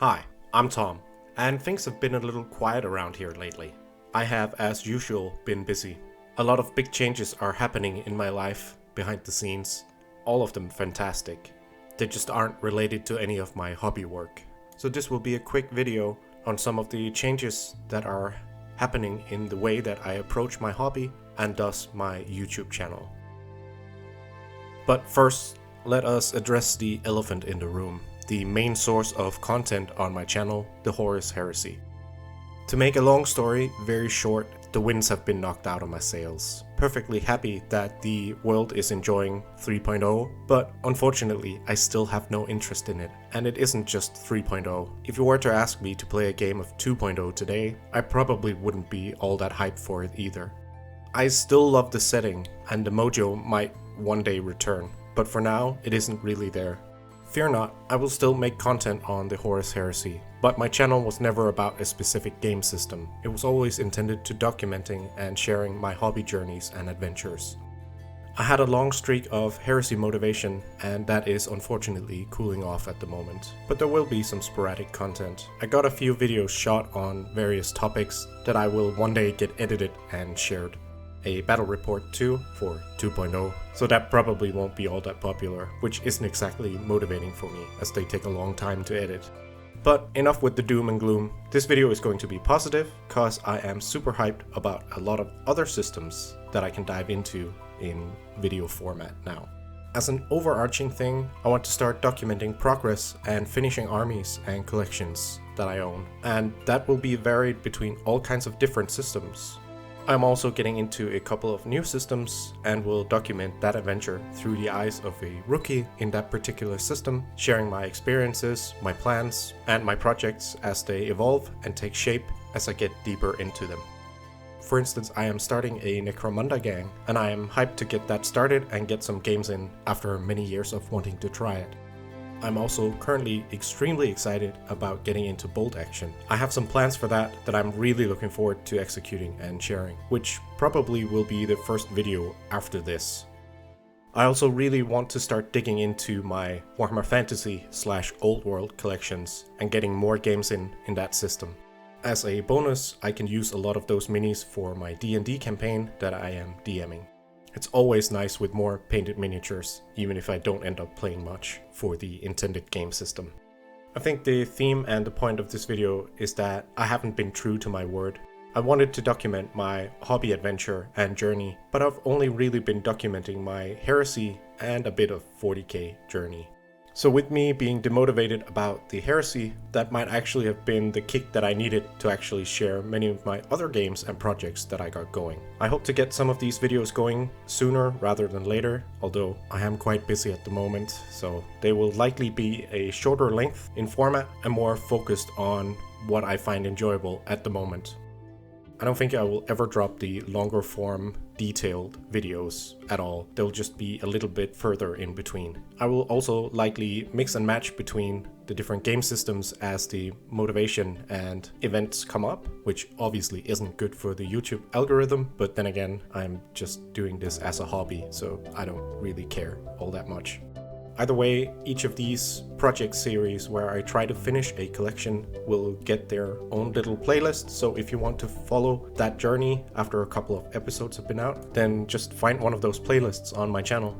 Hi, I'm Tom, and things have been a little quiet around here lately. I have, as usual, been busy. A lot of big changes are happening in my life behind the scenes, all of them fantastic. They just aren't related to any of my hobby work. So this will be a quick video on some of the changes that are happening in the way that I approach my hobby and thus my YouTube channel. But first, let us address the elephant in the room, the main source of content on my channel, the Horus Heresy. To make a long story very short, the winds have been knocked out of my sails. Perfectly happy that the world is enjoying 3.0, but unfortunately I still have no interest in it. And it isn't just 3.0. If you were to ask me to play a game of 2.0 today, I probably wouldn't be all that hyped for it either. I still love the setting, and the mojo might one day return, but for now it isn't really there. Fear not, I will still make content on the Horus Heresy, but my channel was never about a specific game system. It was always intended to documenting and sharing my hobby journeys and adventures. I had a long streak of heresy motivation, and that is unfortunately cooling off at the moment. But there will be some sporadic content. I got a few videos shot on various topics that I will one day get edited and shared. A battle report 2 for 2.0, so that probably won't be all that popular, which isn't exactly motivating for me, as they take a long time to edit. But enough with the doom and gloom. This video is going to be positive, cause I am super hyped about a lot of other systems that I can dive into in video format now. As an overarching thing, I want to start documenting progress and finishing armies and collections that I own, and that will be varied between all kinds of different systems. I'm also getting into a couple of new systems and will document that adventure through the eyes of a rookie in that particular system, sharing my experiences, my plans, and my projects as they evolve and take shape as I get deeper into them. For instance, I am starting a Necromunda gang, and I am hyped to get that started and get some games in after many years of wanting to try it. I'm also currently extremely excited about getting into bolt action. I have some plans for that I'm really looking forward to executing and sharing, which probably will be the first video after this. I also really want to start digging into my Warhammer Fantasy / Old World collections and getting more games in that system. As a bonus, I can use a lot of those minis for my D&D campaign that I am DMing. It's always nice with more painted miniatures, even if I don't end up playing much for the intended game system. I think the theme and the point of this video is that I haven't been true to my word. I wanted to document my hobby adventure and journey, but I've only really been documenting my heresy and a bit of 40k journey. So with me being demotivated about the heresy, that might actually have been the kick that I needed to actually share many of my other games and projects that I got going. I hope to get some of these videos going sooner rather than later, although I am quite busy at the moment, so they will likely be a shorter length in format and more focused on what I find enjoyable at the moment. I don't think I will ever drop the longer form detailed videos at all. They'll just be a little bit further in between. I will also likely mix and match between the different game systems as the motivation and events come up, which obviously isn't good for the YouTube algorithm, but then again, I'm just doing this as a hobby, so I don't really care all that much. Either way, each of these project series where I try to finish a collection will get their own little playlist, so if you want to follow that journey after a couple of episodes have been out, then just find one of those playlists on my channel.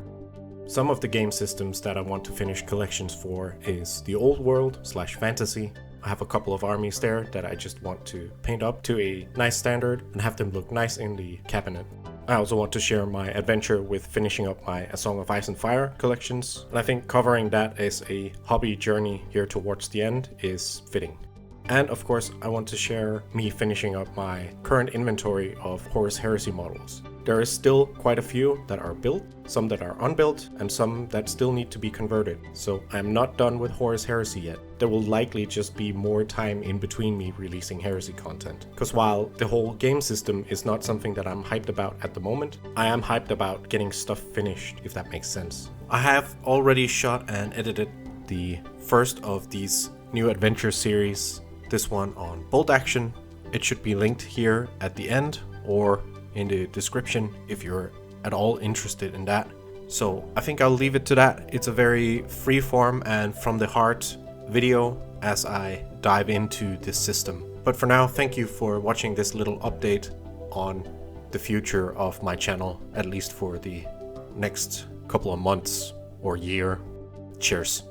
Some of the game systems that I want to finish collections for is the Old World / Fantasy. I have a couple of armies there that I just want to paint up to a nice standard and have them look nice in the cabinet. I also want to share my adventure with finishing up my A Song of Ice and Fire collections, and I think covering that as a hobby journey here towards the end is fitting. And of course, I want to share me finishing up my current inventory of Horus Heresy models. There is still quite a few that are built, some that are unbuilt, and some that still need to be converted. So I am not done with Horus Heresy yet. There will likely just be more time in between me releasing Heresy content. Because while the whole game system is not something that I'm hyped about at the moment, I am hyped about getting stuff finished, if that makes sense. I have already shot and edited the first of these new adventure series, this one on bolt action. It should be linked here at the end or in the description if you're at all interested in that. So I think I'll leave it to that. It's a very freeform and from the heart video, as I dive into this system. But for now, thank you for watching this little update on the future of my channel, at least for the next couple of months or year. Cheers.